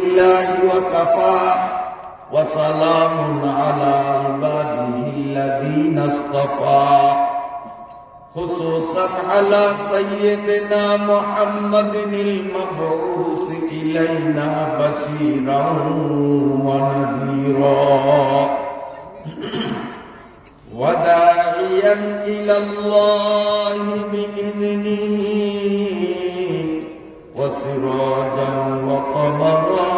الله وكفى وسلام على عباده الذين اصطفى خصوصا على سيدنا محمد المبعوث إلينا بشيرا ونذيرا وداعيا إلى الله بإذنه وسراجا وقمرا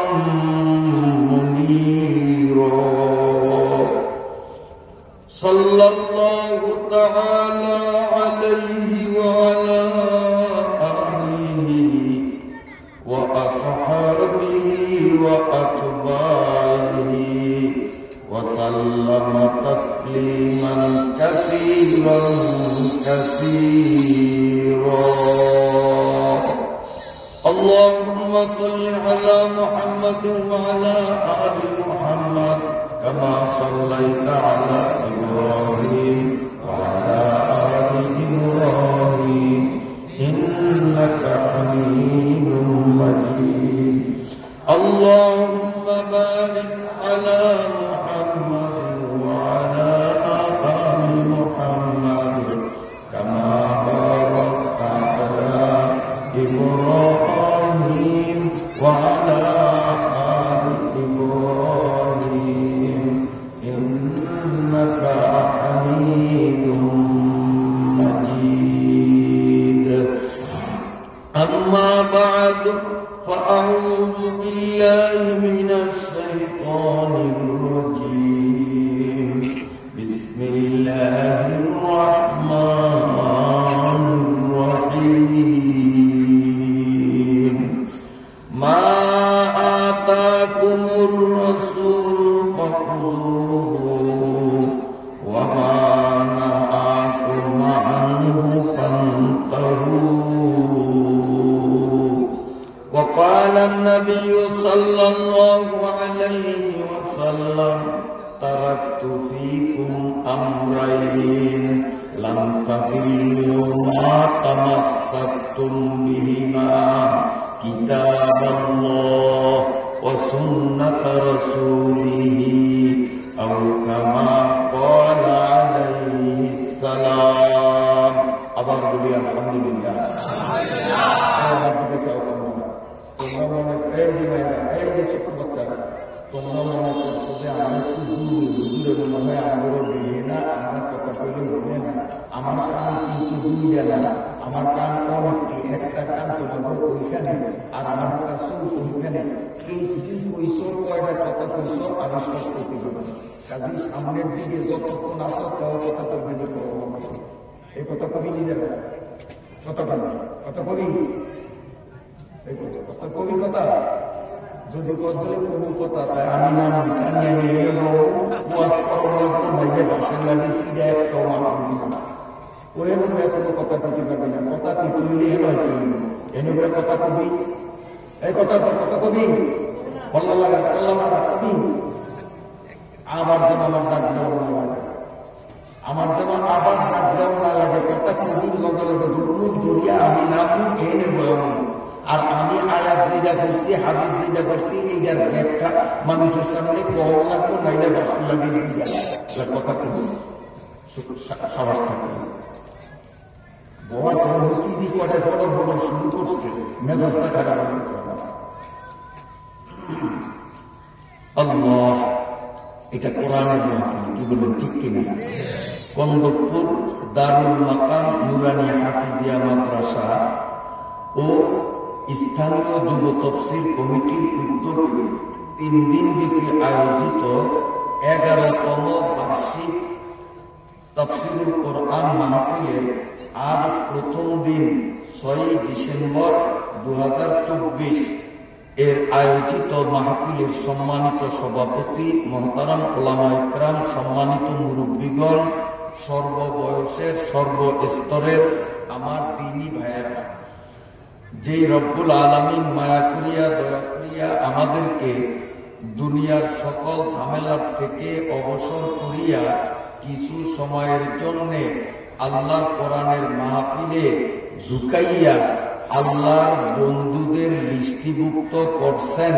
منيرا صلى الله تعالى عليه وعلى آله وأصحابه وأتباعه وسلم تسليما كثيرا كثيرا. اللهم صل على محمد وعلى آل محمد كما صليت على إبراهيم وعلى آل إبراهيم إنك حميد مجيد. اللهم بارك على محمد وعلى آل محمد كما باركت على إبراهيم وعلى آل إبراهيم إنك حميد مجيد. أما بعد فأعوذ بالله من الشيطان الرجيم. بسم الله الرحمن الرحيم. ما آتاكم الرسول فخذوه وما نهاكم عنه فانتهوا. وقال النبي صلى الله عليه وسلم تركت فيكم أمرين لن تضلوا ما تمسكتم بهما كتاب الله وسنة رسوله أو كما قال عليه السلام. আবার বলি আলহামদুলিল্লাহ। আমার কান অনেকটি একটা কান তোমার ওইখানে আর আমার কাছে ওইখানে এই কিছু কইসর কয়টা কথা কইসর আমি সব করতে পারবো। কাজে সামনের দিকে যতক্ষণ আসো তাও কথা করবে এই কথা কবি নিজের কথা কথা কবি এই কথা কবি কথা যদি বলে কবি কথা তাই আমি নাম ভাষণ লাগে ফিরে একটা ওই কোনো কথা দিতে পারবে না। কথা কি তৈরি নয় তৈরি এনে কথা কবি এই কথা কথা কবি বল্লা লাগা কবি আবার যেন আমার ডাক দেওয়া না লাগে, আমার যেন আবার ডাক দেওয়া না লাগে। কথা কবির লগে লগে দুর্মুখ ধরিয়া আমি নাম এনে বয় আর আমি আয়াত যেটা করছি হাদিস যেটা করছি এইটার ব্যাখ্যা মানুষের সামনে কম লাগবো নাইলে ভাষণ লাগিয়ে দিয়ে কথা করছি সাহস থাকবে। বড় কি করে বড় বড় শুরু করছে মেজাজটা খারাপ হয়েছে। আল্লাহ এটা কোরআনের মাহফিল, কি বলবেন ঠিক কিনা? কন্দকপুর দারুল মাকাম নুরানি হাফিজিয়া মাদ্রাসা ও স্থানীয় যুব তফসির কমিটির উদ্যোগে 3 দিনব্যাপী আয়োজিত 11তম বার্ষিক তাফসীরুল কোরআন মাহফিলের আজ প্রথম দিন 6 ডিসেম্বর 2024 এর আয়োজিত মাহফিলের সম্মানিত সভাপতি মুহতারাম উলামা ইকরাম, সম্মানিত মুরব্বীগণ, সর্ববয়সের সর্বস্তরের আমার দ্বীনী ভাইয়েরা, যে রব্বুল আলামিন মায়া করিয়া দয়া করিয়া আমাদেরকে দুনিয়ার সকল ঝামেলার থেকে অবসর করিয়া কিছু সময়ের জন্য আল্লাহর কোরআনের মাহফিলে ঢুকাইয়া আল্লাহর বন্ধুদের লিস্টিভুক্ত করছেন,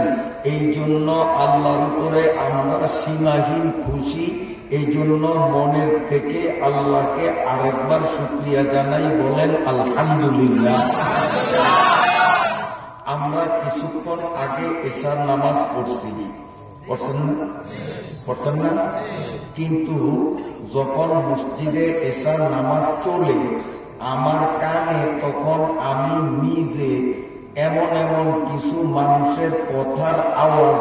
এই জন্য আল্লাহর উপরে আমরা সীমাহীন খুশি। এই জন্য মনের থেকে আল্লাহকে আরেকবার শুকরিয়া জানাই, বলেন আলহামদুলিল্লাহ। আমরা কিছুক্ষণ আগে এশার নামাজ পড়ছি, পড়ছেন না? কিন্তু যখন মসজিদে এশার নামাজ চলে আমার কানে, তখন আমি নিজে এমন এমন কিছু মানুষের কথার আওয়াজ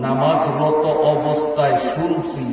নামাজরত অবস্থায় শুনছি,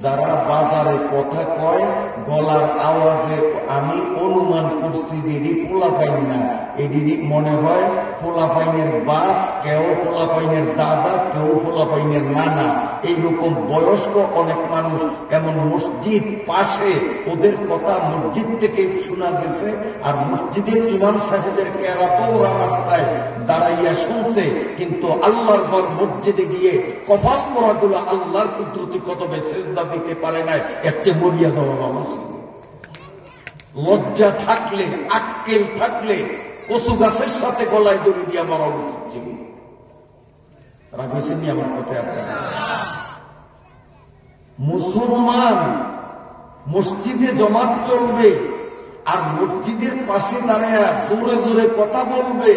যারা বাজারে কথা কয় গলার আওয়াজে আমি অনুমান করছি যে এটি পোলাপাইন না, এটি মনে হয় পোলাপাইনের বাপ, কেউ পোলাপাইনের দাদা, কেউ পোলাপাইনের নানা, এইরকম বয়স্ক অনেক মানুষ। এমন মসজিদ পাশে, ওদের কথা মসজিদ থেকে শোনা গেছে, আর মসজিদের ইমাম সাহেবের কেরাতও ওরা রাস্তায় দাঁড়াইয়া শুনছে। কিন্তু আল্লাহর ঘর মসজিদে গিয়ে কপাল পড়াগুলো আল্লাহর কুদরতি কদমে সেজদা দিতে পারে নাই, এর চেয়ে মরিয়া যাওয়া উচিত। লজ্জা থাকলে, আক্কেল থাকলে কচু গাছের সাথে গলায় দড়ি দিয়ে মরা উচিত ছিল। রাগ হয়েছেন নি আমার কথায় আপনারা? মুসলমান মসজিদে জমাত চলবে আর মসজিদের পাশে দাঁড়ায় জোরে জোরে কথা বলবে,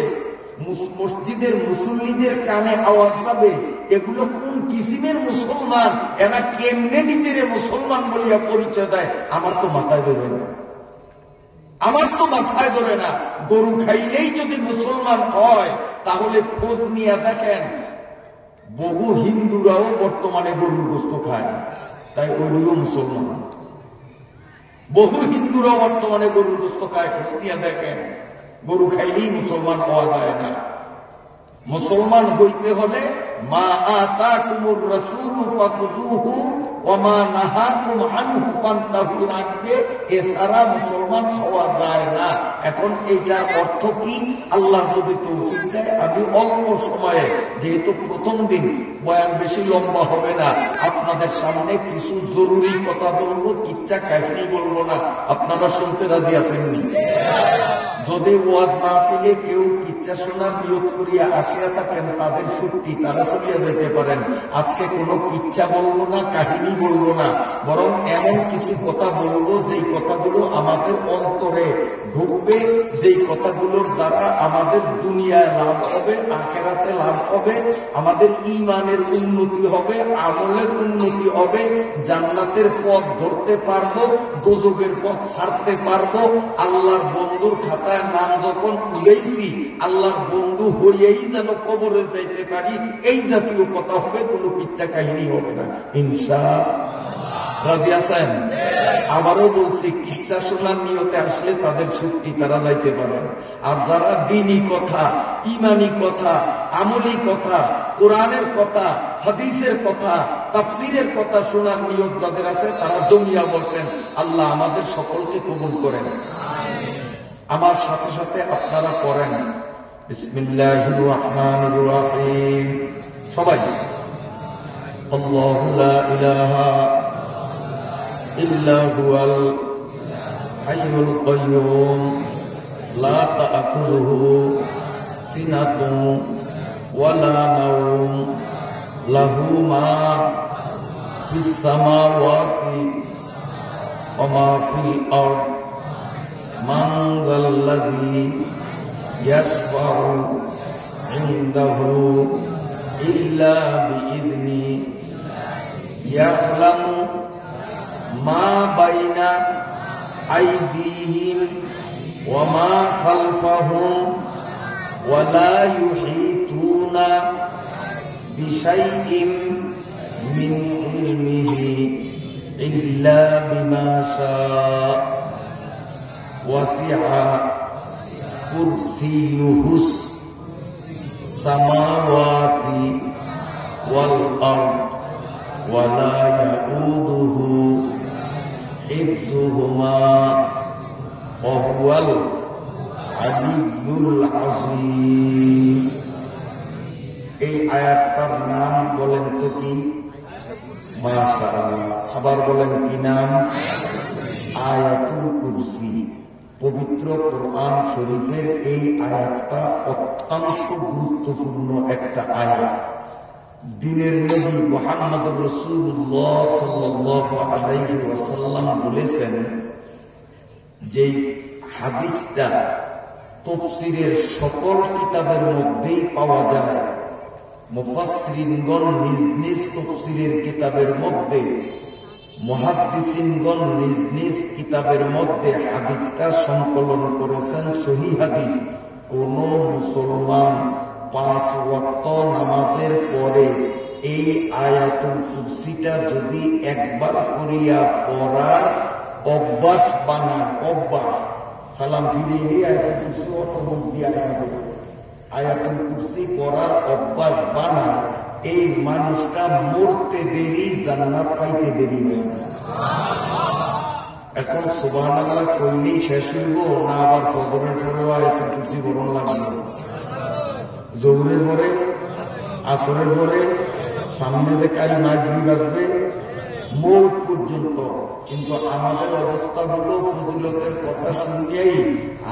মসজিদের মুসল্লিদের কানে আওয়াজ পাবে। এগুলো কোন কিসিমের মুসলমান? এরা কেমনে নিজের মুসলমান বলিয়া পরিচয় দেয়? আমার তো মাথায় ধরে না, আমার তো মাথায় ধরে না। গরু খাইলেই যদি মুসলমান হয়, তাহলে খোঁজ নিয়ে দেখেন বহু হিন্দুরাও বর্তমানে গরুর গোস্ত খায়, তাই ওইগুলো মুসলমান। বহু হিন্দুরাও বর্তমানে গরুর গোস্ত খায়, খোঁজ নিয়ে দেখেন। গরু খাইলেই মুসলমান হওয়া যায় না। মুসলমান হইতে হলে মা আতাকুমুর রাসূলু ফাখুযুহু ওয়া মা নাহাকুম আনহু ফান্তাহু, এছাড়া মুসলমান হওয়া যায় না। এখন এইটার অর্থ কি? আল্লাহ যদি তৌফিক দেয়, আমি অল্প সময়ে, যেহেতু প্রথম দিন বয়ান বেশি লম্বা হবে না, আপনাদের সামনে কিছু জরুরি কথা বলবো, কিচ্ছা কাহিনী বলবো না। আপনারা শুনতে রাজি আছেননি? যদি ওয়াজ মাহফিলে কেউ কিচ্ছা শোনার নিয়োগ করিয়া আসিয়া থাকেন, তাদের ছুটি, তারা চলিয়া যেতে পারেন। আজকে কোনো কিচ্ছা বলবো না, কাহিনী বলবো না, বরং এমন কিছু কথা বলবো যেই কথাগুলো আমাদের অন্তরে ঢুকবে, যেই কথাগুলোর দ্বারা আমাদের দুনিয়ায় লাভ হবে, আখিরাতে লাভ হবে, আমাদের ঈমানের উন্নতি হবে, আমলের উন্নতি হবে, জান্নাতের পথ ধরতে পারবো, দোজখের পথ ছাড়তে পারবো। আল্লাহর বন্ধুর খাতায় নাম যখন উড়েছি, আল্লাহর বন্ধু হইয়াই যেন কবরে যাইতে পারি, এই জাতীয় কথা হবে, কোনো কিচ্ছা কাহিনী হবে না, ইনশাআল্লাহ। রাজি আছেন? আবারও বলছি, কিচ্ছা শোনার নিয়তে আসলে তাদের ছুটি, তারা যাইতে পারেন। আর যারা দ্বীনি কথা, ইমানি কথা, আমলি কথা, কোরআনের কথা, হাদিসের কথা, তাফসীরের কথা শোনার নিয়ত যাদের আছে, তারা জমিয়া বলছেন। আল্লাহ আমাদের সকলকে কবুল করেন। আমার সাথে সাথে আপনারা পড়েন বিসমিল্লাহির রহমানির রহিম। সবাই আল্লাহু লা ইলাহা ইল্লা হুয়াল হাইয়ুল কাইয়্যুম লা তা'খুযুহু সিনাতুন ওয়া লা নাওম লাহু মা ফিস সামাওয়াতি ওয়া মা ফিল আরদ মান যাল্লাযী ইয়াশফা'ু ইনদাহু ইল্লা বিইذনি ইয়া'লামু মা বাইনা আইদিহিম ওয়া মা খালফাহুম ওয়া লা ইউহীতুনা বিশাইইন মিন ইলমিহি ইল্লা বিমা শাআ ওয়াসি'a কুরসিয়ুহুস সামাওয়াতি ওয়াল আরদ ওয়া লা ইয়াউদুহু হিফযুহুমা ওয়া হুয়াল আলিয়্যুল আযীম। এই আয়াতটার নাম বলেন তো কি? মাশাআল্লাহ। আবার বলেন কি নাম? আয়াতুল কুরসি। পবিত্র কোরআন শরীফের এই আয়াতটা অত্যন্ত গুরুত্বপূর্ণ একটা আয়াত। দিনের নবী মুহাম্মদুর রাসূলুল্লাহ সাল্লাল্লাহু আলাইহি ওয়াসাল্লাম বলেছেন যে হাদিসটা তাফসীরের সকল কিতাবের মধ্যেই পাওয়া যায়। মুফাসসিরিনগণ নিজ নিজ তাফসীরের কিতাবের মধ্যে, মুহাদ্দিসিনগণ নিজ নিজ কিতাবের মধ্যে হাদিসটা সংকলন করেছেন সহিহ হাদিস। কোন মুসলমান 5 ওয়াক্ত নামাজের পরে এই আয়াতুল কুরসিটা যদি একবার করিয়া পড়ার অভ্যাস বানায়, অভ্যাস, সালাম ফিরিয়ে আয়াতুল কুরসি অটোমুখ দিয়ে আয়াতুল কুরসি পড়ার অভ্যাস বানায়, এই মানুষটা মরতে দেরি, জান্নাত পাইতে দেরি হয় না। এখন সুবহানাল্লাহ কইলেই শেষ হইব না, আবার ফজরের পরেও আয়াতুল কুরসি পড়ন লাগবে, জোহরের পরে, আসরের পরে, সামনে যে কাল মাগরিব আসবে, মৌত পর্যন্ত। কিন্তু আমাদের অবস্থা হলো ফজিলতের কথা শুনলেই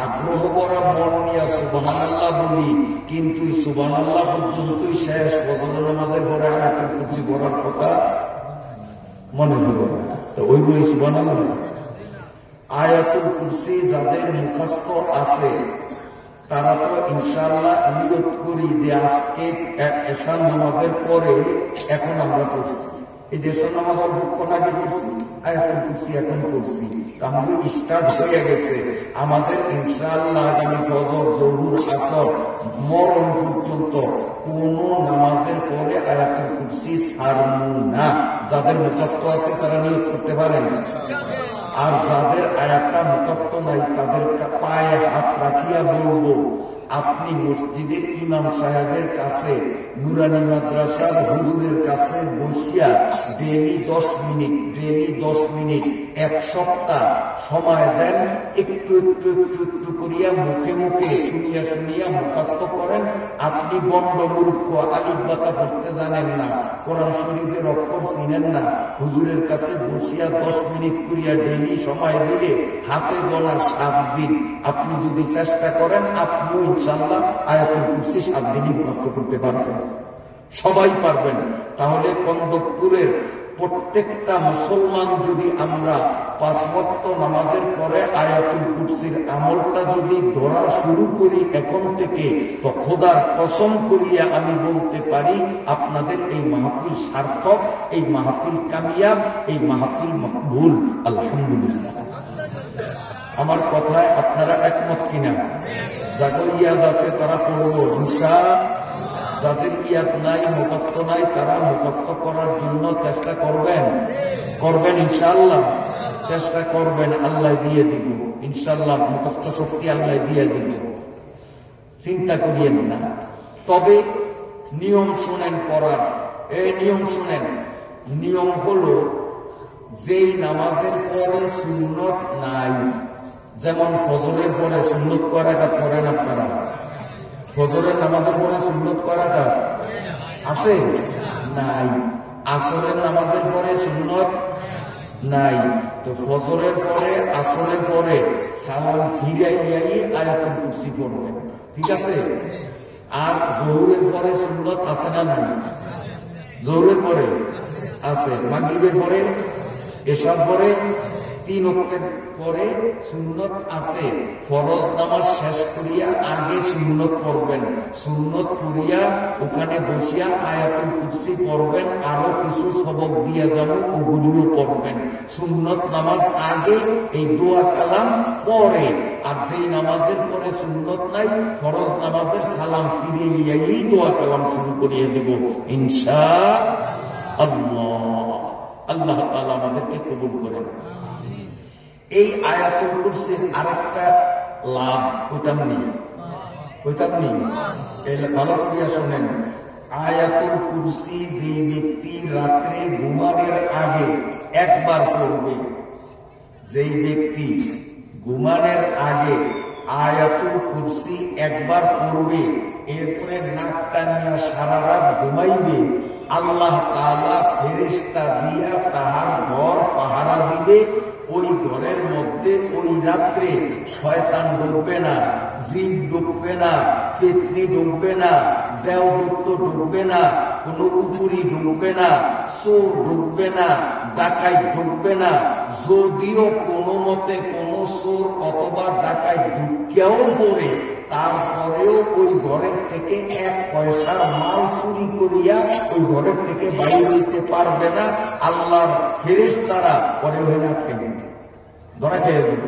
আগ্রহ করা মন নিয়ে সুবহানাল্লাহ বলি, কিন্তু সুবহানাল্লাহ পর্যন্তই শেষ। ফজরের নামাজের পরে আয়াতুল কুরসি পড়ার কথা মনে হলো না, তো ওই বই সুবহানাল্লাহ। আয়াতুল কুরসি যাদের মুখস্থ আছে তারা তো ইনশাআল্লাহ নিয়ত করি যে আজকে এশার নামাজের পরে এখন আমরা পড়ছি, এই যে এশার নামাজ অল্পক্ষণ আগে পড়ছি, আয়াতুল কুরসি এখন পড়ছি, আমাদের স্টার্ট হয়ে গেছে। আমাদের ইনশাআল্লাহ আগামী ফজর, জোহর, আসর, মরণ পর্যন্ত কোন নামাজের পরে আয়াতুল কুরসি ছাড়বো না। যাদের মুখস্থ আছে তারা নিয়ত করতে পারেন, আর যাদের আয়াতটা মুখস্থ নাই তাদের পায়ে হাত রাখিয়া বলবো, আপনি মসজিদের ইমাম সাহেবের কাছে, নুরানি মাদ্রাসার হুজুরের কাছে বসিয়া ডেইলি 10 মিনিট, ডেইলি 10 মিনিট 1 সপ্তাহ সময় দেন, একটু একটু একটু একটু করিয়া মুখে মুখে শুনিয়া শুনিয়া মুখস্থ করেন। আপনি বন্ড মূর্খ, আলিফ বাতা পড়তে জানেন না, কোরআন শরীফের অক্ষর চিনেন না, হুজুরের কাছে বসিয়া 10 মিনিট করিয়া ডেইলি সময় দিলে হাতে গোনা 7 দিন আপনি যদি চেষ্টা করেন, আপনিও ইনশাআল্লাহ আয়াতুল কুরসি 7 দিনই মুখস্থ করতে পারবেন, সবাই পারবেন। তাহলে কন্দকপুরের প্রত্যেকটা মুসলমান যদি আমরা 5 ওয়াক্ত নামাজের পরে আয়াতুল কুরসির আমলটা যদি ধরা শুরু করি এখন থেকে, তো খোদার কসম করিয়া আমি বলতে পারি আপনাদের এই মাহফিল সার্থক, এই মাহফিল কামিয়াব, এই মাহফিল মকবুল। আলহামদুলিল্লাহ। আমার কথায় আপনারা একমত কিনা? যাদের ইয়াদ আছে তারা পড়ব ইনশাআল্লাহ, যাদের ইয়াদ নাই, মুখস্থ নাই, তারা মুখস্থ করার জন্য চেষ্টা করবেন, করবেন ইনশাআল্লাহ, চেষ্টা করবেন, আল্লাহ দিয়ে দিব ইনশাআল্লাহ, মুখস্থ শক্তি আল্লাহ দিয়ে দিব, চিন্তা করিয়েন না। তবে নিয়ম শুনেন পড়ার, এই নিয়ম শুনেন। নিয়ম হলো যেই নামাজের পরে সুন্নত নাই, যেমন ফজরের পরে সুন্নত করাটা পড়েন আপনারা, ফজরের নামাজের পরে সুন্নত করাটা আছে নাই, আসরের নামাজের পরে সুন্নত নাই, তো ফজরের পরে আসরের পরে সালাম ফিরাইয়াই আয়াতুল কুরসি পড়বেন, ঠিক আছে? আর জোহরের পরে সুন্নত আছে না নাই? জোহরের পরে আছে, মাগরিবের পরে, এশার পরে, 3 ওয়াক্তের পরে সুন্নত আছে। ফরজ নামাজ শেষ করিয়া আগে সুন্নত পড়বেন, সুন্নত পড়িয়া ওখানে বসিয়া আয়াতুল কুরসি পড়বেন, আরো কিছু সবক দিয়ে যাবো, ওগুলিও পড়বেন। সুন্নত নামাজ আগে, এই দোয়া কালাম পরে। আর সেই নামাজের পরে সুন্নত নাই, ফরজ নামাজের সালাম ফিরিয়েই দোয়া কালাম শুরু করিয়ে দেব ইনশাআল্লাহ। আল্লাহ তাআলা আমাদেরকে কবুল করেন। এই আয়াতুল কুরসির আরেকটা লাভ কইতাম নেই, এই ভালো করিয়া শোনেন। আয়াতুল কুরসি যে ব্যক্তি রাত্রে ঘুমানোর আগে একবার পড়বে, যেই ব্যক্তি ঘুমানোর আগে আয়াতুল কুরসি একবার পড়বে, এরপরে নাকটা নিয়ে সারা রাত ঘুমাইবে, আল্লাহ তাআলা ফেরেশতা দিয়া তাহার ঘর পাহারা দিবে। ওই ঘরের মধ্যে ওই রাত্রে শয়তান ঢুকবে না, জিন ঢুকবে না, ফিতনি ঢুকবে না, দেওদত্ত ঢুকবে না, কোন উপরি ঢুকবে না, চোর ঢুকবে না, ডাকাই ঢুকবে না। যদিও কোনো মতে কোন চোর অথবা ডাকাই ঢুকিয়াও পড়ে, তারপরেও ওই ঘরের থেকে 1 পয়সার মাল চুরি করিয়া ওই ঘরের থেকে বাইরে হইতে পারবে না। আল্লাহর ফেরেশতারা পরে হয়ে না খেয়ে ধরা খেয়ে যাবে।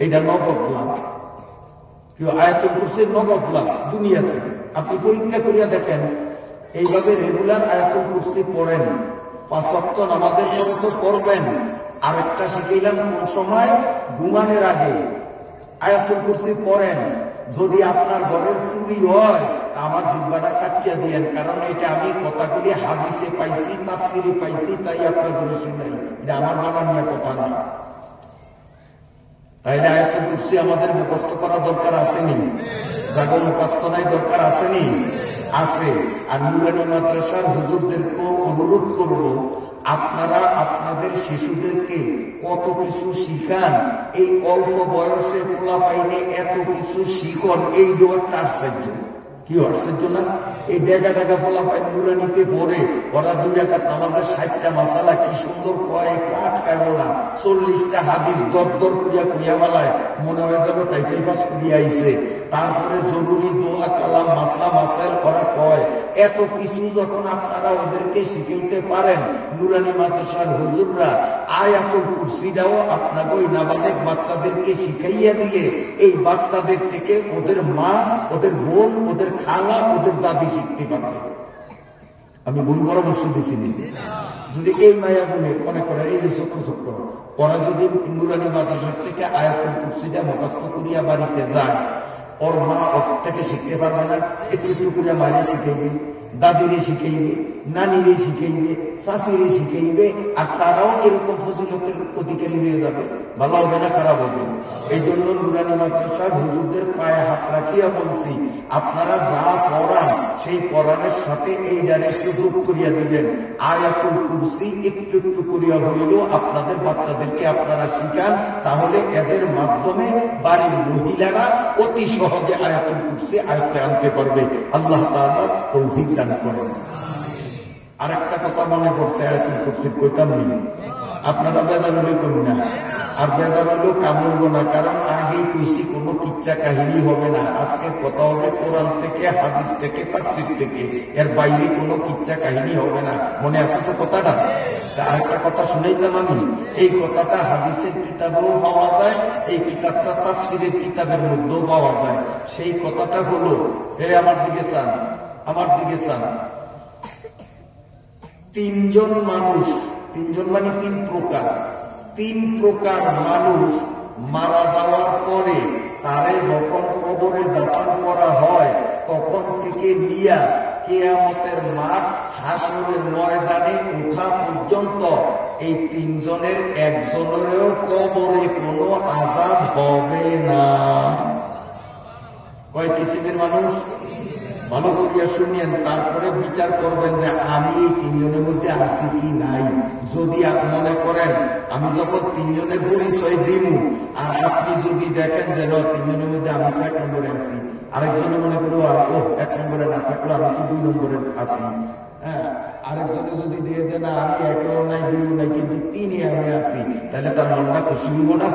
এইটা নগদ লাভ। কেউ আয়াতুল কুরসির নগদ লাভ দুনিয়াতে। আপনি পরীক্ষা করিয়া দেখেন, এইভাবে রেগুলার আয়াতুল কুরসি পড়েন, 5 ওয়াক্ত নামাজের পরে তো পড়বেন। আরেকটা শিখাইলাম, কোন সময় ঘুমানোর আগে আয়াতুল কুরসি পড়েন। যদি আপনার ঘরের চুরি হয়, আমার জিহ্বাটা কাটিয়ে দিয়েন, কারণ এটা আমি কথাগুলি হাদিসে পাইছি, তাফসিরে পাইছি, তাই আপনার ঘরে শুনলেন। এটা আমার বানানিয়া কথা না। তাইলে আয়াতুল কুরসি আমাদের মুখস্থ করা দরকার আসেনি? যাদের মুখস্থ নাই দরকার আসেনি? আছে। আর নুরানি মাদ্রাসার হুজুরদেরকেও অনুরোধ করব, আপনারা আপনাদের শিশুদেরকে কত কিছু শিখান, এই অল্প বয়সে পোলা পাইলে এত কিছু শিখন, এই একটা আশ্চর্য। কি আশ্চর্য না? এই ডেগা ডেগা পোলা পাই নুরানিতে পড়ে, ওরা 2 রাকাত নামাজের 60টা মাসালা কি সুন্দর কয়, আটকায় বলা 40টা হাদিস দর দর করিয়া কইয়া বেলায় মনে হয় যেন টাইটেল পাস করিয়া আইছে। তারপরে জরুরি দোয়া কালাম মাসলা মাসাইল করা কয়। এত কিছু যখন আপনারা ওদেরকে শিখাইতে পারেন, নুরানি মাদ্রাসার হুজুররা আয়াতুল কুরসিটাও আপনাকে ওই নাবালেগ বাচ্চাদেরকে শিখাইয়া দিলে, এই বাচ্চাদের থেকে ওদের মা, ওদের বোন, ওদের খালা, ওদের দাদি শিখতে পারবে। আমি ভুল পরামর্শ দিচ্ছি। যদি এই মায়া গুণে মনে করেন, এই যে ছোট্ট ছোট্ট ওরা যদি নুরানি মাদ্রাসার থেকে আয়াতুল কুরসিটা মুখস্থ করিয়া বাড়িতে যায়, ওর মা ওর থেকে শিখতে পারবে না। একটু একটু করে মায়ের শিখাইবে, দাদিরে শিখাইবে, নানিরে শিখাইবে, শাশুড়ি শিখাইবে, আর তারাও এরকম ফজিলতের অধিকারী হয়ে যাবে। ভালো হবে না খারাপ হবে? এই জন্য নুরানি মাদ্রাসার হুজুরদের পায়ে হাত রাখিয়া বলছি, আপনারা যা পড়ান সেই পড়ানোর সাথে এই ডাইরেক্ট যোগ করিয়া দিবেন। আয়াতুল কুরসি একটু একটু করিয়া হইলেও আপনাদের বাচ্চাদেরকে আপনারা শিখান, তাহলে এদের মাধ্যমে বাড়ির মহিলারা অতি সহজে আয়াতুল কুরসি আয়ত্তে আনতে পারবে। আল্লাহ তাআলা তৌফিক দান করেন। আরেকটা কথা মনে করছে, আয়াতুল কুরসির কইতাম নেই, আপনারা বেজার হলে করুন না। আর বেজার হলেও কামড়ব না, কারণ আগেই কইছি কোনো কিচ্ছা কাহিনী হবে না। আজকের কথা হবে কোরআন থেকে, হাদিস থেকে, তাফসীর থেকে, এর বাইরে কোনো কিচ্ছা কাহিনী হবে না। মনে আছে তো কথাটা? আরেকটা কথা শুনাইতাম আমি, এই কথাটা হাদিসের কিতাবেও পাওয়া যায়, এই কিতাবটা তাফসীরের কিতাবের মধ্যেও পাওয়া যায়। সেই কথাটা হলো, আমার দিকে চান, আমার দিকে চান, 3 জন মানুষ, 3 জন মানে 3 প্রকার, 3 প্রকার মানুষ মারা যাওয়ার পরে তারে যখন কবরে দাফন করা হয়, তখন থেকে নিয়া কিয়ামতের মাঠ, হাসরের ময়দানে ওঠা পর্যন্ত এই 3 জনের একজনেরও কবরে কোনো আযাব হবে না। কয় কিসিমের মানুষ? ভালো করিয়া শুনিয়েন, তারপরে বিচার করবেন যে আমি এই 3 জনের মধ্যে আছি কি নাই। যদি আপনি মনে করেন আমি যখন 3 জনের পরিচয় দিব, আর আপনি যদি দেখেন যে 3 জনের মধ্যে আমি 1 নম্বরে আছি, আরেকজনে মনে করবো 1 নম্বরে না থাকলো আমি তো 2 নম্বরে আছি, হ্যাঁ, আরেকজনে যদি দিয়ে যে না আমি 1ও নাই 2ও নাই কিন্তু 3-এ আমি আছি, তাহলে তার মনটা খুশি হইব না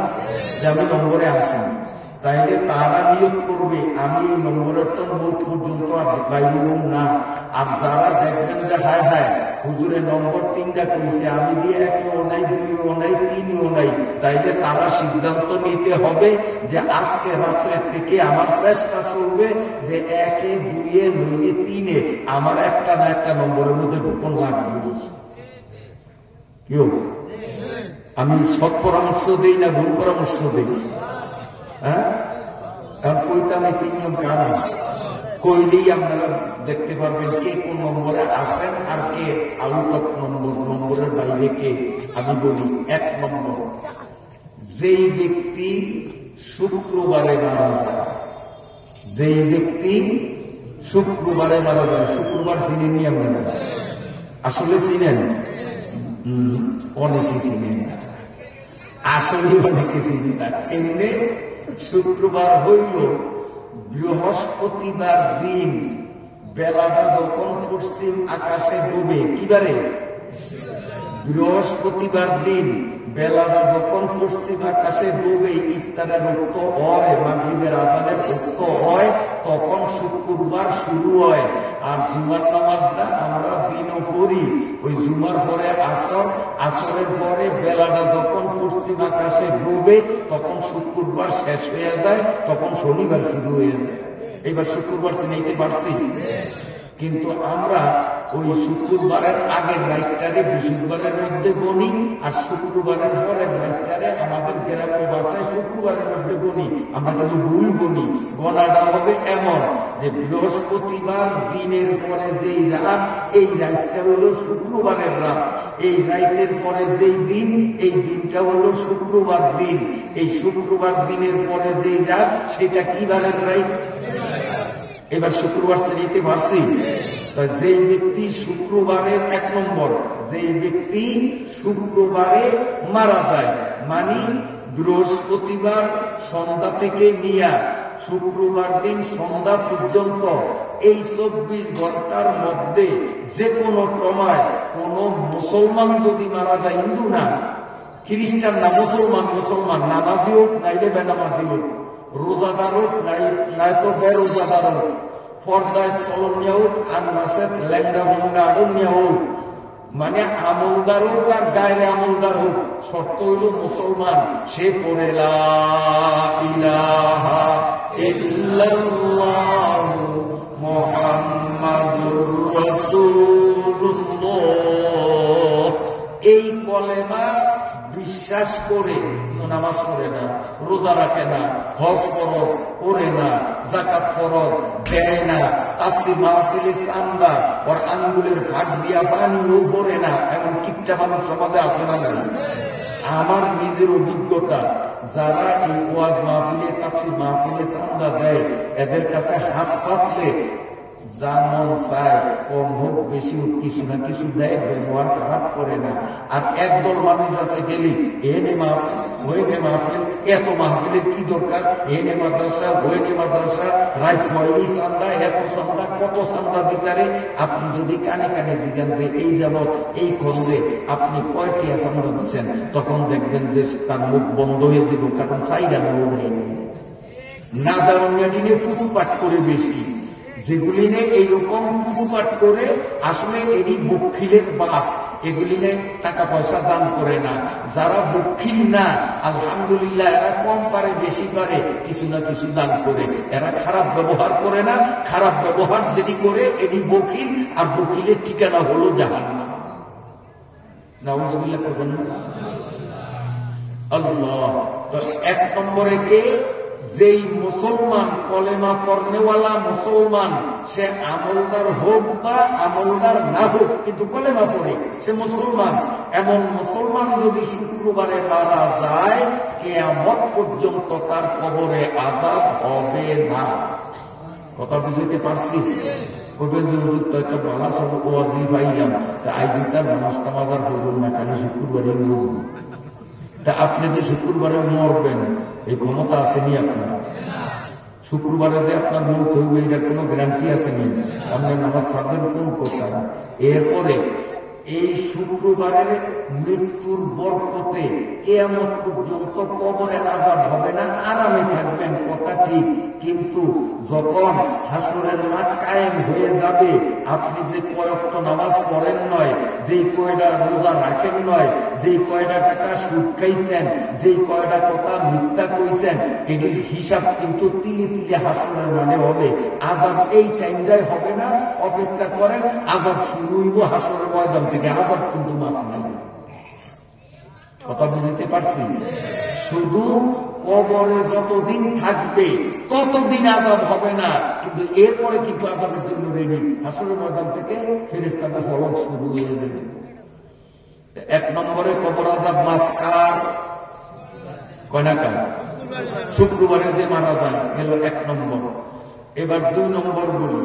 যে আমি নম্বরে আছি। তাইলে তারা নিয়োগ করবে আমি এই নম্বরের তো মুখ পর্যন্ত বাইরে না। আর যারা দেখবেন যে হায় হায় হুজুরের নম্বর 3টা কইছে, আমি দিয়ে 1ও নাই 2ও নাই 3ও নাই, তাইলে তারা সিদ্ধান্ত নিতে হবে যে আজকে রাত্রে থেকে আমার চেষ্টা চলবে যে 1-এ 2-এ নইলে 3-এ আমার একটা না একটা নম্বরের মধ্যে গোপন লাগবে। কেউ আমি সৎ পরামর্শ দিই না ভুল পরামর্শ দিই? হ্যাঁ, কইতাম 3 জন কারা কইলেই আপনারা দেখতে পারবেন কে কোন নম্বরে আসেন আর কে আউট অফ নম্বরের বাইরে কে। আমি বলি 1 নম্বর, যেই ব্যক্তি শুক্রবারে মারা যায়, যেই ব্যক্তি শুক্রবারে মারা যায়, শুক্রবার চিনেনি আপনারা? আসলে চিনেন? অনেকে চিনেন। আসলে অনেকে চিনি না। এমনি শুক্রবার হইল বৃহস্পতিবার দিন বেলাটা যখন পশ্চিম আকাশে ডুবে, কিবারে বৃহস্পতিবার দিন বেলাটা যখন পশ্চিম আকাশে ডুবে ইফতারের রক্ত হয়, মাগরিবের আজানের রক্ত হয়, তখন শুক্রবার শুরু হয়। আর জুমার নামাজটা আমরা দিনও পড়ি, ওই জুমার পরে আসর, আসরের পরে বেলাটা যখন পশ্চিম আকাশে ডুবে তখন শুক্রবার শেষ হয়ে যায়, তখন শনিবার শুরু হয়ে যায়। এইবার শুক্রবার চিনাইতে পারছি, কিন্তু আমরা ওই শুক্রবারের আগের রাতটারে বৃহস্পতিবারের মধ্যে গণি, আর শুক্রবারের পরের রাতটারে আমাদের গ্রাম্য ভাষায় শুক্রবারের মধ্যে গণি। আমরা কিন্তু ভুল গণি। গণাটা হবে এমন যে বৃহস্পতিবার দিনের পরে যেই রাত, এই রাতটা হলো শুক্রবারের রাত। এই রাতের পরে যেই দিন, এই দিনটা হলো শুক্রবার দিন। এই শুক্রবার দিনের পরে যেই রাত, সেটা কি বারের রাত? এবার শুক্রবার শ্রেণীতে পারছি। যেই ব্যক্তি শুক্রবারের 1 নম্বর, যেই ব্যক্তি শুক্রবারে মারা যায়, মানে বৃহস্পতিবার সন্ধ্যা থেকে নিয়ে শুক্রবার দিন সন্ধ্যা পর্যন্ত এই 24 ঘন্টার মধ্যে যে কোনো সময় কোন মুসলমান যদি মারা যায়, হিন্দু না, খ্রিস্টান না, মুসলমান, মুসলমান নামাজি হোক নাইলে বেনামাজি হোক, রোজাদার হোক নাই তো বেরোজাদার হোক, পর্দায় চলনীয় হোক আর নাসের ল্যাংডা মন্ডা আডনীয় হোক, মানে আমলদার হোক আর গায়ে আমলদার হোক, শর্ত হইল মুসলমান, সে পড়ে লা ইলাহা ইল্লাল্লাহু মুহাম্মাদুর রাসূলুল্লাহ, এই কলেমা বিশ্বাস করে নামাজ পড়ে না, রোজা রাখে না, হজ ফরজ করে না, যাকাত ফরজ দেয় না, তাফসীর মাহফিলে চান্দা ওর আঙ্গুলের ভাগ দিয়া পানিও পড়ে না, এমন কিপটা মানুষ সমাজে আছে না নাই? আমার নিজের অভিজ্ঞতা, যারা এই ওয়াজ মাহফিলে তাফসীর মাহফিলে চান্দা দেয়, এদের কাছে হাত পাতলে যা মন চায়, কম হোক বেশি হোক, কিছু না কিছু দেয়, ব্যবহার খারাপ করে না। আর একদল মানুষ আছে গেলি এনে মাহফিল, ওইনে মাহফিল, এত মাহফিলের কি দরকার, এনে মাদ্রাসা, ওইনে মাদ্রাসা, রাত হয়নি চান্দা, এত চান্দা, কত চান্দা দিতারে। আপনি যদি কানে কানে জিজ্ঞান যে এই যাবৎ এই খন্ডে আপনি কয়টি চান্দা দিচ্ছেন, তখন দেখবেন যে তার মুখ বন্ধ হয়ে যাব, কারণ চাইরা না দারুণিয়া দিনে ফুটু পাঠ করে বেশি, যেগুলি নিয়ে এইরকম পাঠ করে আসলে এরই বক্ষিলের বাপ, এগুলি নিয়ে টাকা পয়সা দান করে না। যারা বক্ষিল না, আলহামদুলিল্লাহ, এরা কম পারে বেশি পারে কিছু না কিছু দান করে, এরা খারাপ ব্যবহার করে না। খারাপ ব্যবহার যেটি করে এটি বখিল, আর বখিলের ঠিকানা হলো জাহান্নাম। নাউযুবিল্লাহ করবেন না আল্লাহ। তো 1 নম্বরে কে? যেই মুসলমান, কলেমা পড়নেওয়ালা মুসলমান, সে আমলদার হোক বা আমলদার না হোক, কিন্তু কলেমা পড়ে, সে মুসলমান। এমন মুসলমান যদি শুক্রবারে মারা যায়, কিয়ামত পর্যন্ত তার কবরে আযাব হবে না। কথা বুঝতে পারছি? একটা বলা সব ওয়াজি পাইলাম, আইজিটার নামাজ টামাজার করবেন না, খালি শুক্রবারে মরবেন। তা আপনি যে শুক্রবারে মরবেন, এই ক্ষমতা আসেনি আপনার? শুক্রবারে যে আপনার মৌত হইবে, এটার কোন গ্যারান্টি আসেনি? আপনি নামাজ ছাড়বেন কোন কথা? এরপরে এই শুক্রবারের মৃত্যুর বরকতে কিয়ামত পর্যন্ত কবরে আযাব হবে না, আরামে থাকবেন, কথা ঠিক। কিন্তু যখন হাসরের মাঠ কায়েম হয়ে যাবে, আপনি যে কয়েকটা নামাজ পড়েন নয়, যেই কয়টা রোজা রাখেন নয়, যেই কয়টা টাকা সুদ খাইছেন, যেই কয়টা কথা মিথ্যা কইছেন, এটির হিসাব কিন্তু তিলে তিলে হাসরের মানে হবে। আযাব এই টাইমটাই হবে না, অপেক্ষা করেন, আযাব শুরু হইব হাসরের ময়দান থেকে। আযাব কিন্তু মাফ নাই। কথা বুঝতে পারছি? শুধু কবরে যতদিন থাকবে ততদিন আযাব হবে না, কিন্তু এরপরে কিন্তু আযাবের জন্য রেডি। হাসরের ময়দান থেকে ফেরেশতারা ফলক শুরু হয়ে যাবে। 1 নম্বরে কবর আযাব মাফ কার? কয়নাকার? শুক্রবারে যে মারা যায় গেল 1 নম্বর। এবার 2 নম্বর বলি।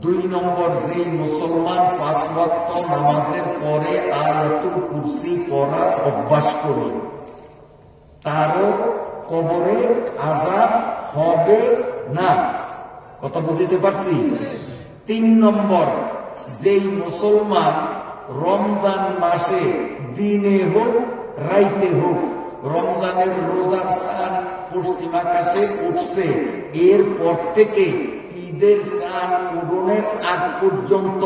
2 নম্বর, যেই মুসলমান 5 ওয়াক্ত নামাজের পরে আয়াতুল কুরসি পড়ার অভ্যাস করে, তারও কবরে আযাব হবে না। কথা বুঝতে পারছি? 3 নম্বর, যেই মুসলমান রমজান মাসে দিনে হোক রাইতে হোক রমজানের রোজার চাঁদ পশ্চিম আকাশে উঠছে, এরপর থেকে ঈদের চাঁদ উঠনের আগ পর্যন্ত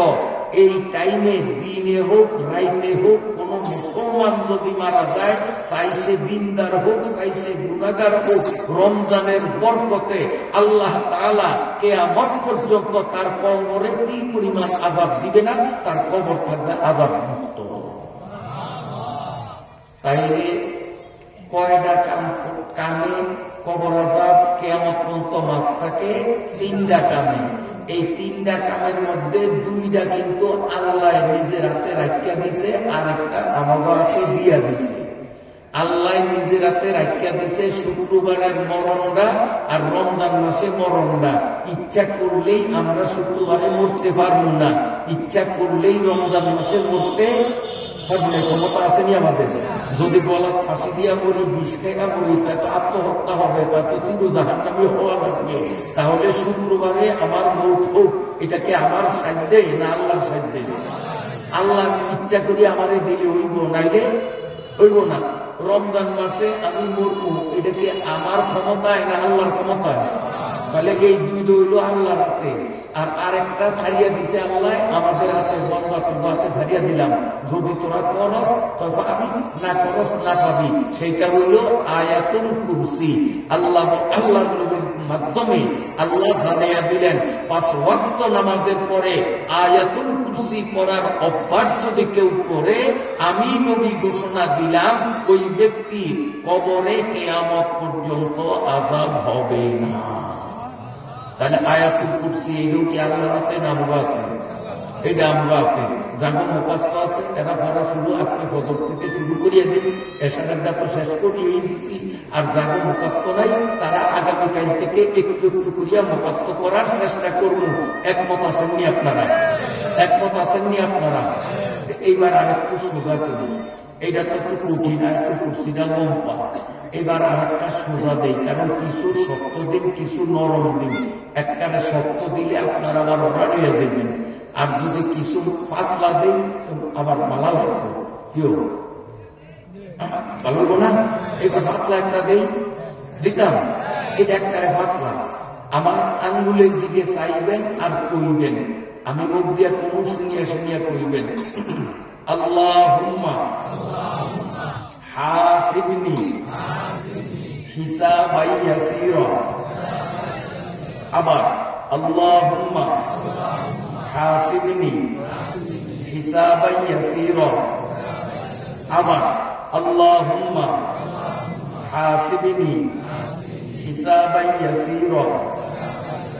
এই টাইমে দিনে হোক রাইতে হোক কোন মুসলমান যদি মারা যায়, চাই সে দিনদার হোক চাই সে গুনাহগার হোক, রমজানের বরকতে আল্লাহ তাআলা কিয়ামত পর্যন্ত তার কবরে কি পরিমাণ আযাব দিবে না, তার কবর থাকবে আযাব মুক্ত। তাইলে কয়টা কামে কবর আযাব কিয়ামত পর্যন্ত মাফ থাকে? 3টা কামে। এই 3টা কামের মধ্যে 2টা কিন্তু আল্লাহ নিজের হাতে রাখিয়া দিছে, আর একটা আমাকে দিয়া দিছে। আল্লাহ নিজের হাতে রাখিয়া দিছে শুক্রবারের মরণটা আর রমজান মাসে মরণটা। ইচ্ছা করলেই আমরা শুক্রবারে মরতে পারবো না, ইচ্ছা করলেই রমজান মাসে মরতে পারবে। ক্ষমতা আসেনি আমাদের। যদি বলা ফাঁসি দিয়া মরি, বিষ খাইয়া মরি, তা তো আত্মহত্যা হবে, তা তো চির জাহান্নামী হওয়া লাগবে। তাহলে শুক্রবারে আমার মৌত হোক, এটা কি আমার সাধ্যে না আল্লাহর সাধ্যে? আল্লাহ ইচ্ছা করি আমারে দিলে হইব, নাইলে হইব না। রমজান মাসে আমি মরবো, এটা কি আমার ক্ষমতায় না আল্লাহর ক্ষমতায়? তাহলে এই 2টা হইল আল্লাহর হাতে। আর আরেকটা ছাড়িয়ে দিছে আল্লাহ আমাদের হাতে, বন্ধা তোর হাতে ছাড়িয়ে দিলাম, যদি তোরা করস তো পাবি, না করস না পাবি। সেইটা হইল আয়াতুল কুরসি। আল্লাহর নবীর মাধ্যমে আল্লাহ জানিয়ে দিলেন 5 ওয়াক্ত নামাজের পরে আয়াতুল কুরসি পড়ার অভ্যাস যদি কেউ করে, আমি নবী ঘোষণা দিলাম ওই ব্যক্তি কবরে কিয়ামত পর্যন্ত আযাব হবে না। তাহলে আয়াতুল কুরসি এইগুলো কি আল্লাহর হাতে না আমগো হাতে? এটা আমগো হাতে। যাদের মুখস্থ আছে এরা পড়া শুরু আজকে ফজর থেকে শুরু করিয়ে দিন, এশারের তো শেষ করিয়েই দিছি। আর যাদের মুখস্থ নাই তারা আগামীকাল থেকে একটু একটু করিয়া মুখস্থ করার চেষ্টা করব। একমত আছেননি আপনারা? একমত আছেননি আপনারা? এইবার আরেকটু সোজা করি। এইটা তো একটু কঠিন, আর একটু কুরসিটা লম্বা। এবার আর একটা সোজা দেই, কারণ কিছু শক্ত দিন কিছু নরম দিন। একখানে শক্ত দিলে আপনারা আবার ওরা নিয়ে যাবেন, আর যদি কিছু পাতলা দেই আবার ভালো লাগবে। কেউ ভালো না? এবার পাতলা একটা দেই, দিতাম। এটা একবারে পাতলা। আমার আঙ্গুলের দিকে চাইবেন আর কইবেন, আমি মুখ দিয়া কোনো শুনিয়া শুনিয়া কইবেন আল্লাহুম্মা হাসিবনি হিসাবাই ইয়াসীরা। আবার আল্লাহুম্মা হাসিবনি হিসাবাই ইয়াসীরা। আবার আল্লাহুম্মা হাসিবনি হিসাবাই ইয়াসীরা।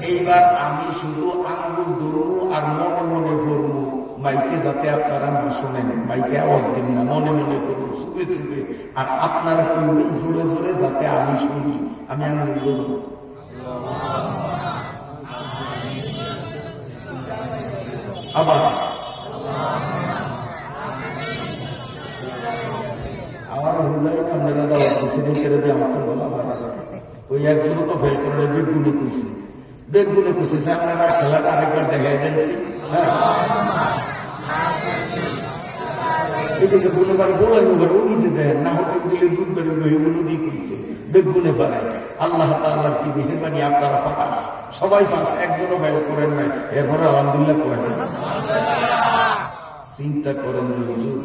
এইবার আমি শুধু আঙ্গুল ধরবো আর মনে মনে করবো, মাইকে যাতে আপনারা না শোনেন, মাইকে আওয়াজ দিন না, মনে মনে করুন শুয়ে শুয়ে। আর আপনারা কইবেন জোরে জোরে যাতে আমি শুনি। আমি আঙ্গুল ধরবো। আবার আমার হুদাই আপনারা দাওয়া দিচ্ছেন, ছেড়ে দিয়ে আমার তো বলা ভালো। ওই একজন তো ফেল করে বেগুনে খুশি, বেগুনে খুশি। আপনারা খেলাটা আরেকবার দেখাই দিচ্ছি। হ্যাঁ, এদিকে বলে পারে বলে ওই যে দেন না হতে দিলে দুধ বেড়ে এগুলো দিয়ে খুঁজছে বেগুনে পারে। আল্লাহ তাআলার কি মেহেরবানি, আপনারা ফাঁস, সবাই ফাঁস, একজনও ব্যয় করেন নাই। এরপরে আলহামদুলিল্লাহ করেন। চিন্তা করেন যে হুজুর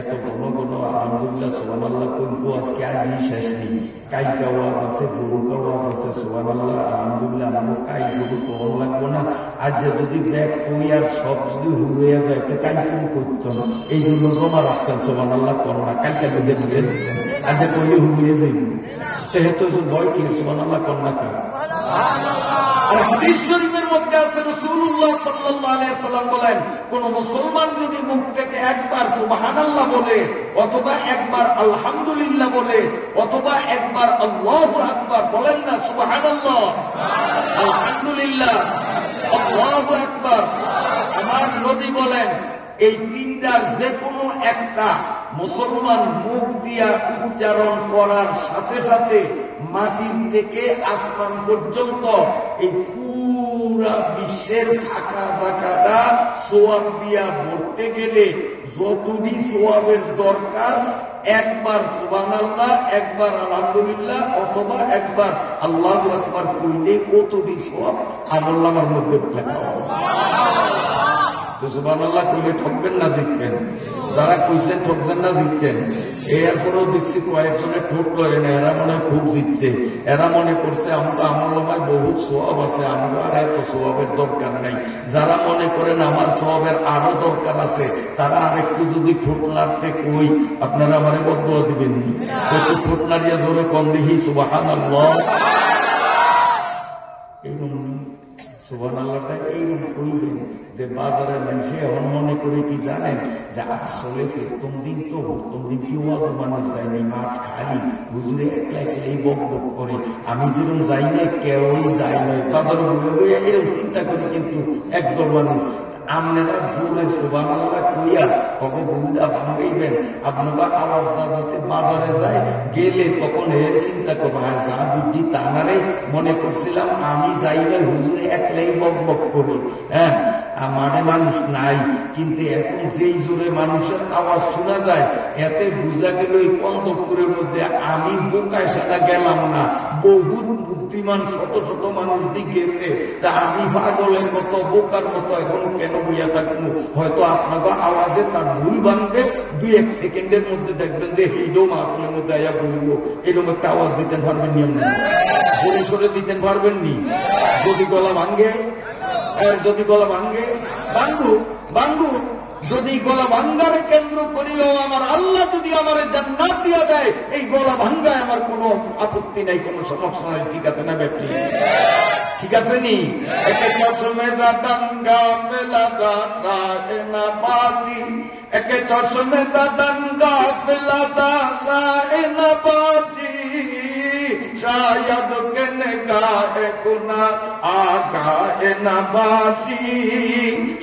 এত ঘন ঘন আলহামদুলিল্লাহ সুবহানাল্লাহ করবো, আজকে আজই শেষ নেই। কাইকা ওয়াজ আছে, গরুকা ওয়াজ আছে, সুবহানাল্লাহ আলহামদুলিল্লাহ আমার কাই গরু কখন লাগবো না। আজ যদি ব্যাগ কই আর সব যদি হুড়ে যায় তো কাই কোনো করতো না। এই জন্য জমা রাখছেন, সুবহানাল্লাহ করো না, কাইকা বেঁধে ধুয়ে দিচ্ছেন। আজ কইলে হুড়িয়ে যাইব, যেহেতু ভয় কি সুবহানাল্লাহ কর না কেন? আর হাদিস শরীফের মধ্যে আছে রাসূলুল্লাহ সাল্লাল্লাহু আলাইহি ওয়াসাল্লাম বলেন, কোন মুসলমান যদি মুখ থেকে একবার সুবহানাল্লাহ বলে, অথবা একবার আলহামদুলিল্লাহ বলে, অথবা একবার আল্লাহু আকবার, বলেন না সুবহানাল্লাহ, আলহামদুলিল্লাহ, আল্লাহু আকবার, আমার নবী বলেন এই তিনটার যে কোনো একটা মুসলমান মুখ দিয়া উচ্চারণ করার সাথে সাথে মাটির থেকে আসমান পর্যন্ত এই পুরা বিশ্বের ফাঁকা জায়গাটা সোয়াব দিয়া ভরতে গেলে যতটি সোয়াবের দরকার, একবার সুবহানাল্লাহ, একবার আলহামদুলিল্লাহ, অথবা একবার আল্লাহু আকবার কইলে কতটি সোয়াব আমলনামার মধ্যে লেখা হবে। সুবহানাল্লাহ কইলে ঠকবেন না জিতবেন? যারা কইছেন ঠকছেন না জিতছেন? এরপরেও দেখছি কয়েকজনের ঠোঁট লয় না, এরা মনে খুব জিতছে। এরা মনে করছে আমরা আমলনামায় বহুত সোয়াব আছে, আমরা আর এত সোয়াবের দরকার নাই। যারা মনে করেন আমার সোয়াবের আরো দরকার আছে, তারা আরেকটু যদি ঠোঁট নাড়তে কই, আপনারা আমার বদদুয়া দিবেন নি? একটু ঠোঁট নাড়িয়া জোরে কম দেখি সুবহানাল্লাহ। এইরকম সুবহানাল্লাহটা এইরকম কইবেন যে বাজারের মানুষে এমন মনে করে কি জানেন যে আসলে প্রথম দিন কি ওয়াজ মানুষ যায়নি, মাঠ খালি, হুজুরে একলা একলাই বক বক করে, আমি যেরকম যাই না কেউই যাই না, বাজারে বয়ে বয়ে এরকম চিন্তা করি। কিন্তু একদল মানুষ আপনারা জোরে সুবহানাল্লাহ কইয়া কবে বুঝা ভাঙাইবেন, আপনারা আবার যাতে বাজারে যায় গেলে তখন এর চিন্তা করবেন, যা বুঝছি তা নারে মনে করছিলাম আমি যাই না, হুজুরে একলাই বক বক করি। হ্যাঁ, মাঠে মানুষ নাই, কিন্তু এখন যেই জোরে মানুষের আওয়াজ শোনা যায় এতে বুঝা গেল এই কন্দপুরের মধ্যে আমি বোকায় সেটা গেলাম না, বহুত বুদ্ধিমান শত শত মানুষ দিয়ে গেছে, তা আমি পাগলের মতো বোকার মতো এখন কেন বইয়া থাকবো? হয়তো আপনাকে আওয়াজে তার ভুল ভাঙবে, 2-1 সেকেন্ডের মধ্যে দেখবেন যে হিডো মাহফিলের মধ্যে আয়া বলবো, এরকম একটা আওয়াজ দিতে পারবেন নিয়ম না, সরে সরে দিতে পারবেন নি? যদি গলা ভাঙ্গে, যদি গলা ভাঙ্গে বাঙ্গু, যদি গলা ভাঙ্গারে কেন্দ্র করিলেও আমার আল্লাহ যদি আমার জান্নাত দিয়া দেয়, এই গলা ভাঙ্গায় আমার কোনো আপত্তি নাই, কোনো সমস্যা নাই। ঠিক আছে না ব্যক্তি? ঠিক আছে নি? একে চশমে দাঙ্গা মেলাদা সাহে না বাসি, একে চশমে দাঙ্গা মেলাদা সাহে না বাসি, शायद के निगाह गुना आगाह नबासी,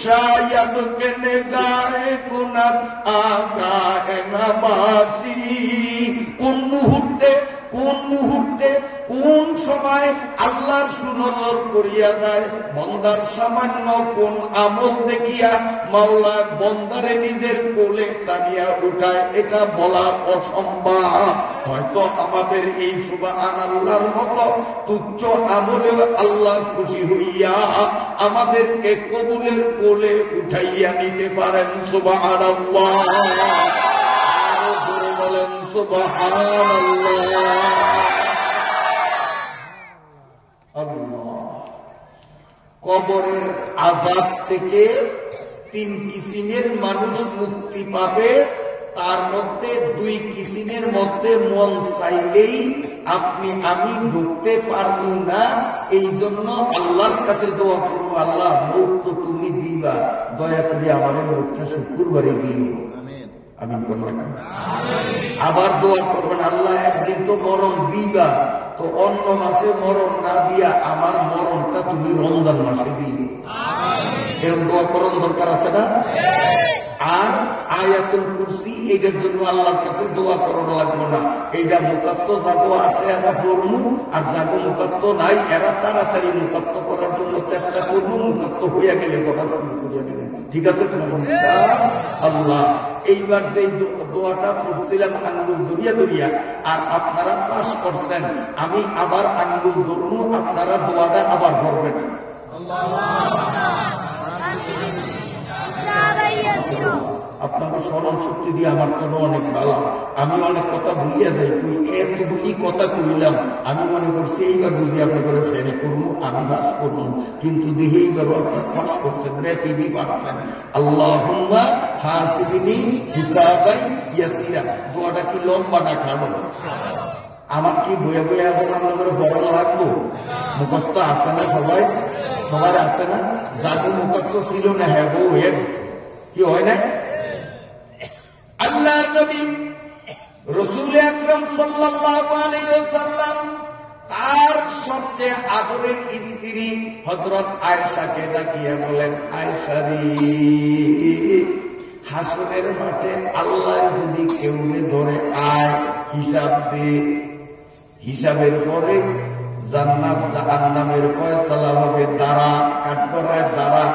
शायद के निगाह गुना आगाह नबासी। কোন মুহূর্তে কোন সময় আল্লাহর সুনজর করিয়া যায়, বন্দার সামান্য কোন আমল দেখিয়া মাওলা বন্দারে নিজের কোলে টানিয়া উঠায়, এটা বলা অসম্ভব। হয়তো আমাদের এই সুবহানাল্লাহর মতো তুচ্ছ আমলে আল্লাহ খুশি হইয়া আমাদেরকে কবুলের কোলে উঠাইয়া নিতে পারেন। সুবহানাল্লাহ, আরো জোরে বলেন সুবহানাল্লাহ। কবরের আযাব থেকে 3 কিসিমের মানুষ মুক্তি পাবে, তার মধ্যে 2 কিসিমের মধ্যে মন চাইলেই আপনি আমি ঢুকতে পারবো না। এই জন্য আল্লাহর কাছে দোয়া করবো, আল্লাহ মুখ তো তুমি দিবা, দয়া করে আমার মুখটা শুক্রবারে দিও। আমিন করবেন। আবার দোয়া করবেন, আল্লাহ একদিন তো মরণ দিবা, তো অন্য মাসে মরণ না দিয়া আমার মরণটা তুমি রমজান মাসে দিও। এরকম দোয়া করার দরকার আছে না? আর আয়াতুল কুরসি, এটার জন্য আল্লাহর কাছে দোয়া করানো লাগবে না। এইটা মুখস্থ যাবো আছে এরা পড়বো, আর যাবো মুখস্থ নাই এরা তাড়াতাড়ি মুখস্থ করার জন্য চেষ্টা করবো, মুখস্থ হইয়া গেলে কথা শুরু করিয়া দেবে। ঠিক আছে আল্লাহ? এইবার যে দোয়াটা পড়ছিলাম আঙ্গুল ধরিয়া আর আপনারা পাস করছেন, আমি আবার আঙ্গুল ধরবো, আপনারা দোয়াটা আবার ধরবেন। আপনাকে স্মরণ শক্তি দিয়ে আমার জন্য অনেক ভালো। আমি অনেক কথা ভুলিয়া যাই, তুই এতগুলি কথা কইলাম, আমি মনে করছি এইবার বুঝি আপনি করে ফেরে করবো, আমি বাস করবো, কিন্তু দেখে এইবার আপনার পাস করছেন, দেখে দিয়ে পারছেন। আল্লাহুম্মা হাসিবনি হিসাবান ইয়াসিরা। দোয়াটা কি লম্বা না খানো? আমার কি বইয়া বইয়া এখন আপনাদের বড় লাগবো? মুখস্থ আছে না সবাই? সবার আছে না? যাদের মুখস্থ ছিল না হ্যাঁ বউ হয়ে গেছে, কি হয় না? আল্লাহর নবী রাসূল আকরাম সাল্লাল্লাহু আলাইহি ওয়াসাল্লাম তার সবচেয়ে আদরের স্ত্রী হযরত আয়েশাকে ডাকিয়া বলেন, আয়েশা রে হাসরের মাঠে আল্লাহ যদি কেউরে ধরে আয় হিসাব দে, হিসাবের পরে জান্নাত জাহান্নামের ফয়সালা হবে দ্বারা, কাঠগড়ায় দ্বারা।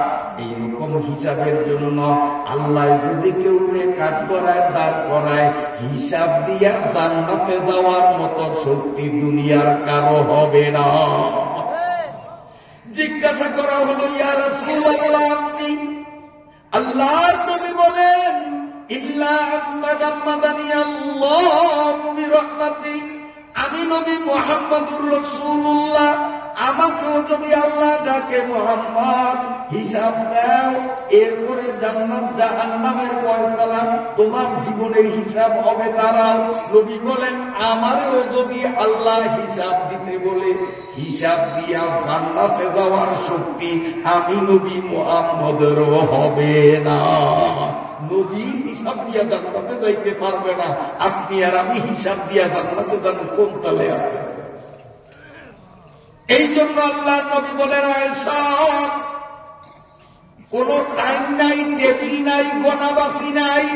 এইরকম হিসাবের জন্য আল্লাহ যদি কেউরে কাঠগড়ায় দাঁড় করায়, হিসাব দিয়া জান্নাতে যাওয়ার মতো শক্তি দুনিয়ার কারো হবে না। জিজ্ঞাসা করা হলো, ইয়া রাসূলুল্লাহ, আপনি আল্লাহর নবী বলেন ইল্লা আম্মা জাম্মাদানি আল্লাহু বিরহমাতি, আমি নবী মুহাম্মদুর রাসূলুল্লাহ, আমাকেও যদি আল্লাহ ডাকে মুহাম্মদ হিসাব দাও, এরপরে জান্নাত জাহান্নামের ফয়সালা, তোমার জীবনের হিসাব হবে দাঁড়াও। নবী বলেন আমারও যদি আল্লাহ হিসাব দিতে বলে, হিসাব দিয়া জান্নাতে যাওয়ার শক্তি আমি নবী মুহাম্মদেরও হবে না। নবী হিসাব দিয়া জান্নাতে যাইতে পারবে না, আপনি আর আমি হিসাব দিয়া জান্নাতে যাব কোন তালে আছে? এই জন্য আল্লাহ নবী বলেন, আয়েশা, কোন টাইম নাই, টেবিল নাই, গোনাবাসি নাই,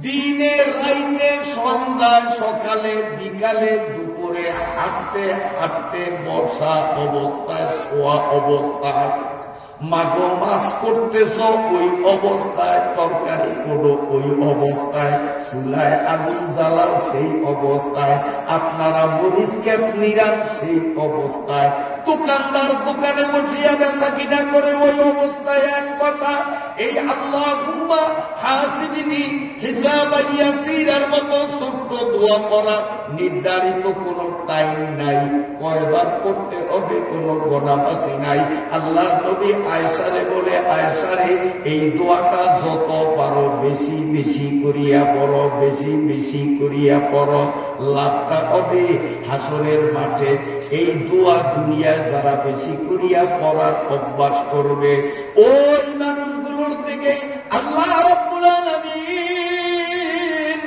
দিনে রাইতে সন্ধ্যায় সকালে বিকালে দুপুরে হাঁটতে হাঁটতে বসা অবস্থায় শোয়া অবস্থায়, মাগো মাছ করতেছ ওই অবস্থায়, তরকারি করো ওই অবস্থায়, চুলায় আগুন জ্বালাও সেই অবস্থায়, আপনারা মরিচ ক্যাপ নিরান সেই অবস্থায়, দোকানদার দোকানে বসিয়া বেচা কিনা করে ওই অবস্থায়। এক কথা, এই আল্লাহুম্মা হাসিবিনি হিসাবান ইয়াসীরার মতো ছোট্ট দোয়া করা নির্ধারিত কোন টাইম নাই, কয়বার করতে হবে কোন গোনাবাসি নাই। আল্লাহ নবী আয়েশারে বলে, আয়েশারে এই দোয়াটা যত পারো বেশি বেশি করিয়া পড়ো, বেশি বেশি করিয়া পড়ো, লাভটা হবে হাসরের মাঠে। এই দোয়া দুনিয়ায় যারা বেশি করিয়া পড়ার অভ্যাস করবে, ওই মানুষগুলোর দিকে আল্লাহ রাব্বুল আলামিন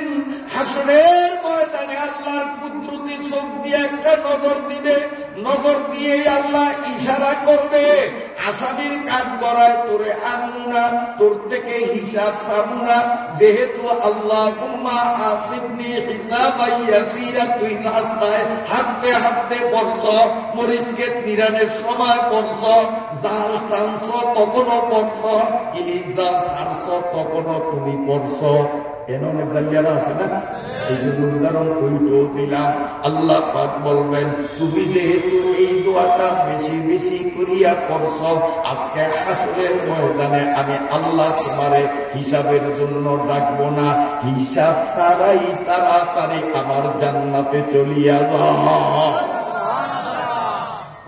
হাসরের ময়দানে আল্লাহর কুদরতি চোখ দিয়ে একটা নজর দিবে, নজর দিয়ে আল্লাহ ইশারা করবে, আসামির কাজ করায় তোরে আনবো না, তোর থেকে হিসাব চাবো না, যেহেতু আল্লাহুম্মা হাসিবনি হিসাবান ইয়াসীরা, তুই রাস্তায় হাঁটতে হাঁটতে পড়ছ, মরিচকে নিরানের সময় পড়ছ, জাল টানছ তখনও পড়ছ, ইলিশ জাল ছাড়ছ তখনও তুমি পড়ছ। অনেক জায়গাটা আছে না, এই যে উদাহরণ ওইটাও দিলাম। আল্লাহ পাক বলবেন, তুমি যেহেতু এই দোয়াটা বেশি বেশি করিয়া করছ, আজকে হাসরের ময়দানে আমি আল্লাহ তোমারে হিসাবের জন্য ডাকবো না, হিসাব ছাড়াই তাড়াতাড়ি আমার জান্নাতে চলিয়া যাও।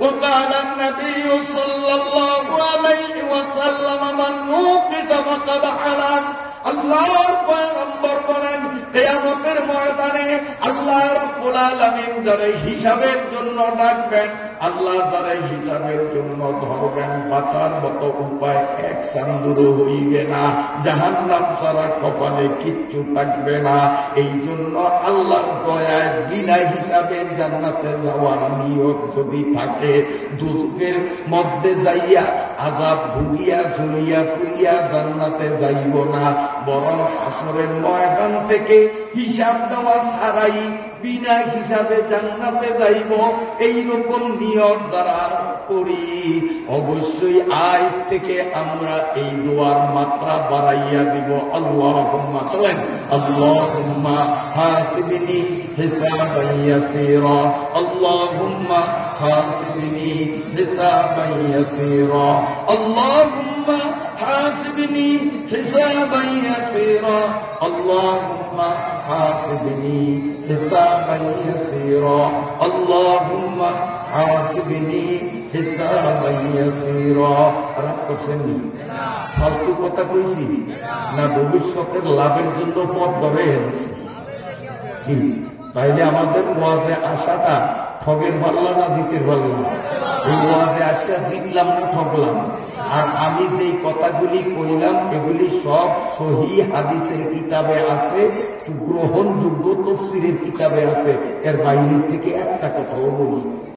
وقال النبي صلى الله عليه وسلم من نوقش فقد حلق, আল্লাহর পয়গম্বর বলেন কিয়ামতের ময়দানে আল্লাহ রাব্বুল আলামিন যারা হিসাবের জন্য ডাকবেন, আল্লাহ যারা হিসাবের জন্য ধরবেন, বাঁচার মতো উপায় এক চান্দুরও হইবে না, জাহান্নাম ছাড়া কপালে কিচ্ছু থাকবে না। এই জন্য আল্লাহর দয়ায় বিনা হিসাবে জান্নাতে যাওয়ার নিয়ত যদি থাকে, দুজকের মধ্যে যাইয়া আযাব ভুগিয়া জ্বলিয়া ফুরিয়া জান্নাতে যাইব না, বরং হাসরের ময়দান থেকে হিসাব দেওয়া ছাড়াই বিনা হিসাবে জান্নাতে যাইব। এইরকম নিয়ত যারা করি, অবশ্যই আজ থেকে আমরা এই দোয়ার মাত্রা বাড়াইয়া দিব। আল্লাহুম্মা, চলেন, আল্লাহুম্মা হাসিবনি হিসাবান ইয়াসীরা, আল্লাহুম্মা হাসিবনি হিসাবান ইয়াসীরা, আল্লাহুম্মা হাসিবনি হিসাবান ইয়াসীরা, আল্লাহুম্মা হাসিবনি হিসাবান ইয়াসীরা, আল্লাহুম্মা হাসিবনি হিসাবান ইয়াসীরা। রাগ করছেন নি? ফালতু কথা কইছি না? ভবিষ্যতের লাভের জন্য পথ ধরে এনেছি। তাইলে আমাদের ওয়াজে আসাটা ঠগের পাল্লা না জিতের পাল্লা? এই ওয়াজে আসা জিতলাম না ঠকলাম? আর আমি যে কথাগুলি কইলাম এগুলি সব সহিহ হাদিসের কিতাবে আছে, গ্রহণযোগ্য তাফসীরের কিতাবে আছে, এর বাইরে থেকে একটা কথাও বলি।